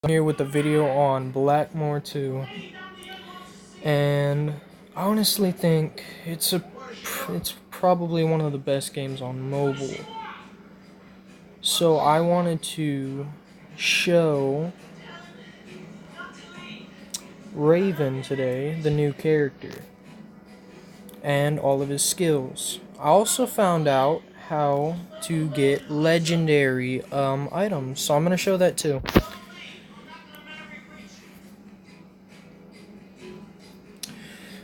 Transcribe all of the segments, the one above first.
I'm here with a video on Blackmoor2, and I honestly think it's probably one of the best games on mobile. So I wanted to show Raven today, the new character, and all of his skills. I also found out how to get legendary items, so I'm gonna show that too.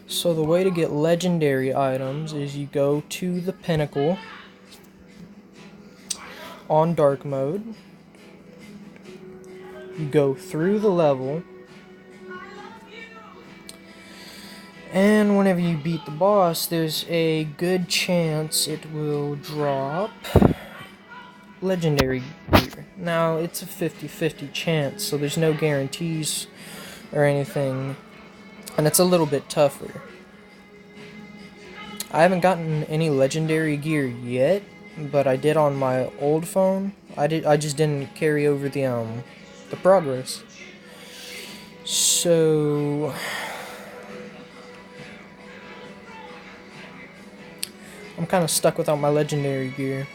So the way to get legendary items is you go to the pinnacle on dark mode, you go through the level, and whenever you beat the boss, there's a good chance it will drop legendary gear. Now, it's a 50-50 chance, so there's no guarantees or anything, and it's a little bit tougher. I haven't gotten any legendary gear yet, but I did on my old phone. I just didn't carry over the progress. So I'm kind of stuck without my legendary gear.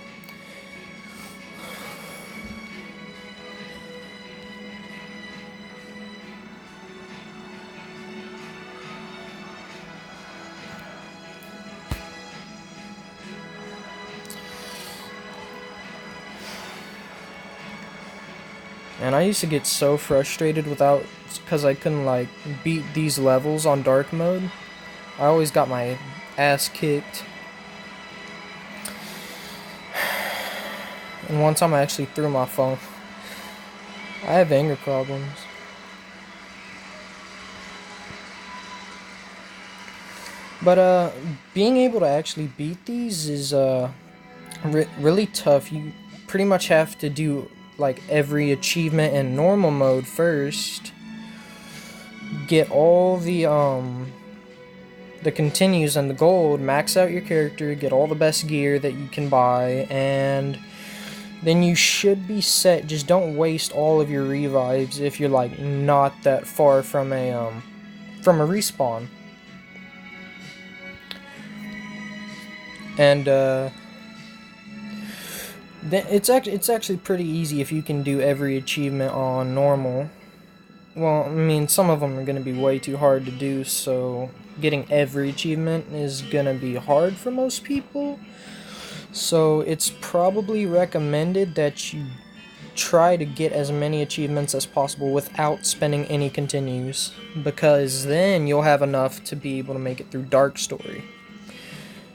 And I used to get so frustrated because I couldn't like beat these levels on dark mode. I always got my ass kicked. And one time I actually threw my phone. I have anger problems. But being able to actually beat these is really tough. You pretty much have to do like every achievement in normal mode first. Get all the continues and the gold, max out your character, get all the best gear that you can buy, and then you should be set. Just don't waste all of your revives if you're like not that far from a respawn. And it's actually pretty easy if you can do every achievement on normal. Well, I mean, some of them are going to be way too hard to do, so getting every achievement is going to be hard for most people. So it's probably recommended that you try to get as many achievements as possible without spending any continues, because then you'll have enough to be able to make it through Dark Story.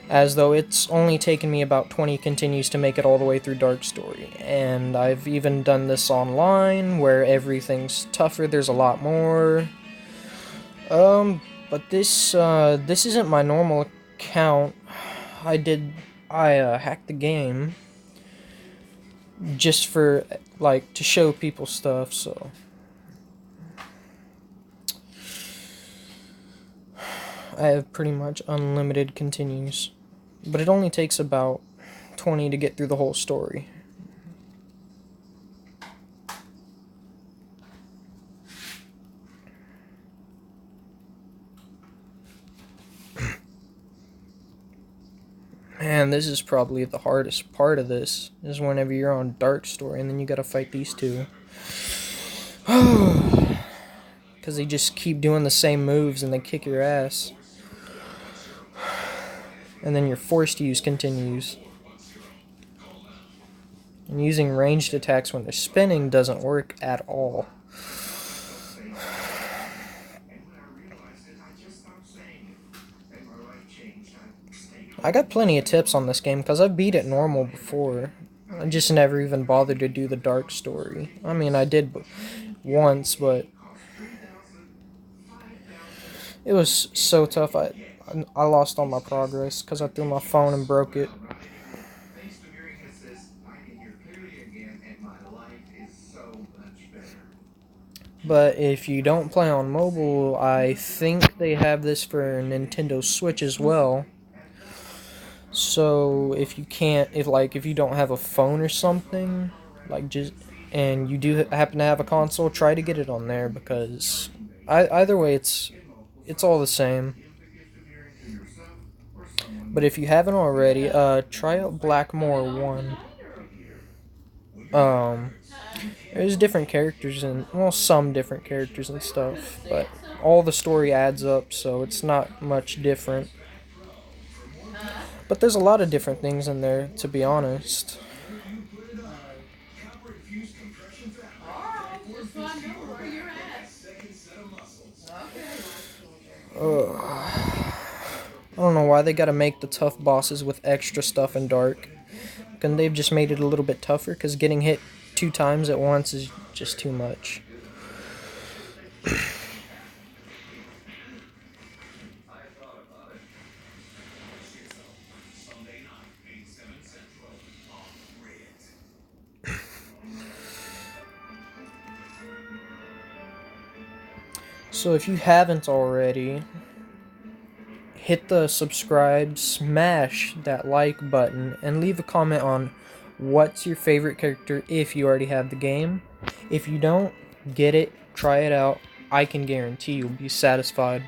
As though it's only taken me about 20 continues to make it all the way through Dark Story. And I've even done this online, where everything's tougher, there's a lot more. But this isn't my normal account. I hacked the game just for, like, to show people stuff, so. I have pretty much unlimited continues. But it only takes about 20 to get through the whole story. Man, this is probably the hardest part of this, is whenever you're on Dark Story and then you gotta fight these two. Because they just keep doing the same moves and they kick your ass. And then you're forced to use continues. And using ranged attacks when they're spinning doesn't work at all. I got plenty of tips on this game because I've beat it normal before. I just never even bothered to do the Dark Story. I mean, I did once, but it was so tough. I lost all my progress because I threw my phone and broke it. But if you don't play on mobile, I think they have this for Nintendo Switch as well. So if you don't have a phone or something, like and you do happen to have a console, try to get it on there, because either way it's all the same. But if you haven't already, try out Blackmoor 1. Um, there's different characters and, well, some different characters and stuff, but all the story adds up, so it's not much different. But there's a lot of different things in there, to be honest. I don't know why they gotta make the tough bosses with extra stuff in dark. Couldn't they've just made it a little bit tougher? Because getting hit 2 times at once is just too much. So if you haven't already, hit the subscribe, smash that like button, and leave a comment on what's your favorite character if you already have the game. If you don't, get it, try it out. I can guarantee you'll be satisfied.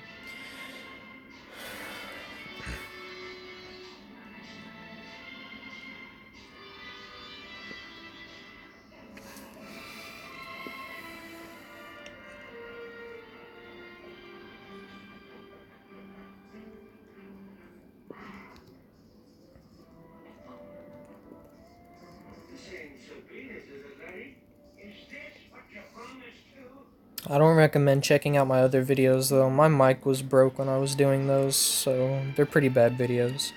I don't recommend checking out my other videos though. My mic was broke when I was doing those, so they're pretty bad videos.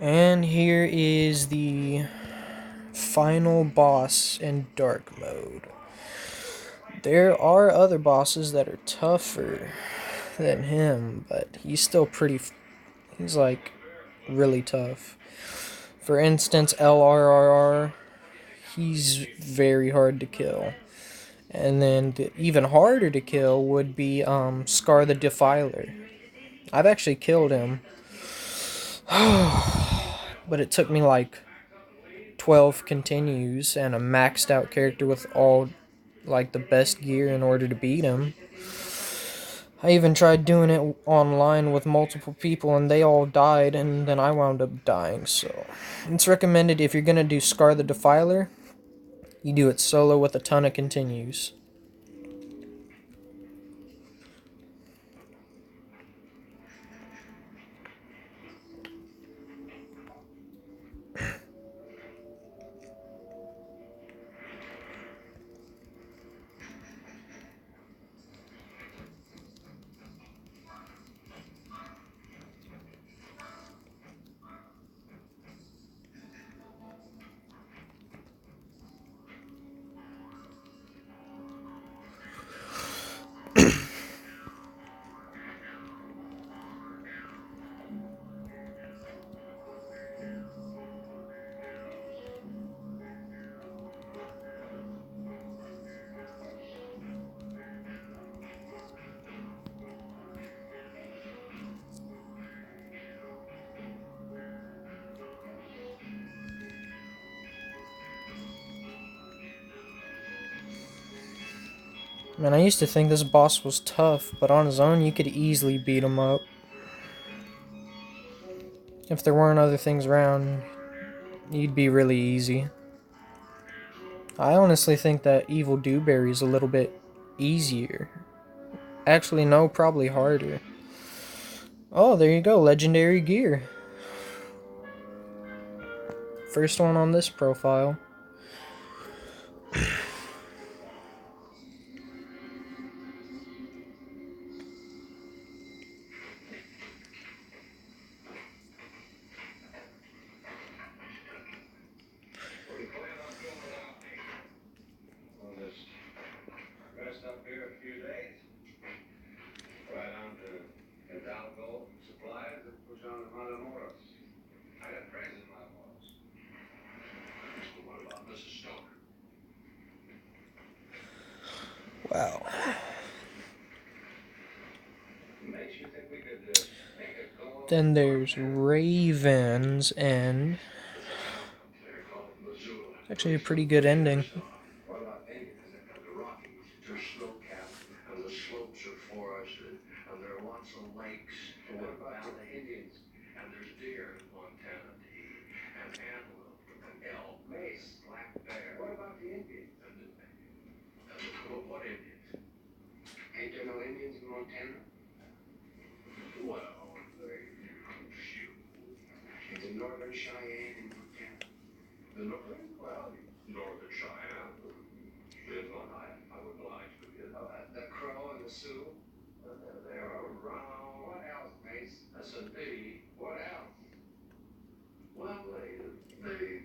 And here is the final boss in dark mode. There are other bosses that are tougher than him, but he's still he's like really tough. For instance, LRRR, he's very hard to kill. And then even harder to kill would be Scar the Defiler. I've actually killed him. But it took me like 12 continues and a maxed out character with all like the best gear in order to beat him. I even tried doing it online with multiple people and they all died, and then I wound up dying, so it's recommended if you're gonna do Scar the Defiler, you do it solo with a ton of continues. Man, I used to think this boss was tough, but on his own you could easily beat him up. If there weren't other things around, he'd be really easy. I honestly think that Evil Dewberry is a little bit easier. Actually, no, probably harder. Oh, there you go, legendary gear. First one on this profile. Rest up here a few days. Right on to Hidalgo supplies and push on to Matamoros. I got friends in Matamoros. What about Mrs. Stoker? Wow. Makes you think we could make a go. Then there's Ravens End. Actually, a pretty good ending. What about Indians that come to Rockies? They're snow-capped, and the slopes are forested, and there are lots of lakes. And what about the Indians? And there's deer in Montana to eat, and antelope, and elk, mace, black bear. What about the Indians? What Indians? Ain't there no Indians in Montana? Well, shoot. Is the Northern Cheyenne in Montana? The Northern? Well, Northern Cheyenne. I wouldn't lie to you. The Crow and the Sioux? They're around. What else, Mace? That's a D. What else? Well, they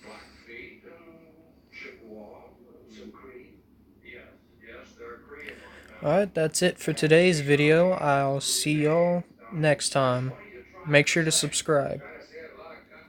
Blackfeet and Chippewa, some Cree. Yes, they're Cree. Alright, that's it for today's video. I'll see y'all next time. Make sure to subscribe.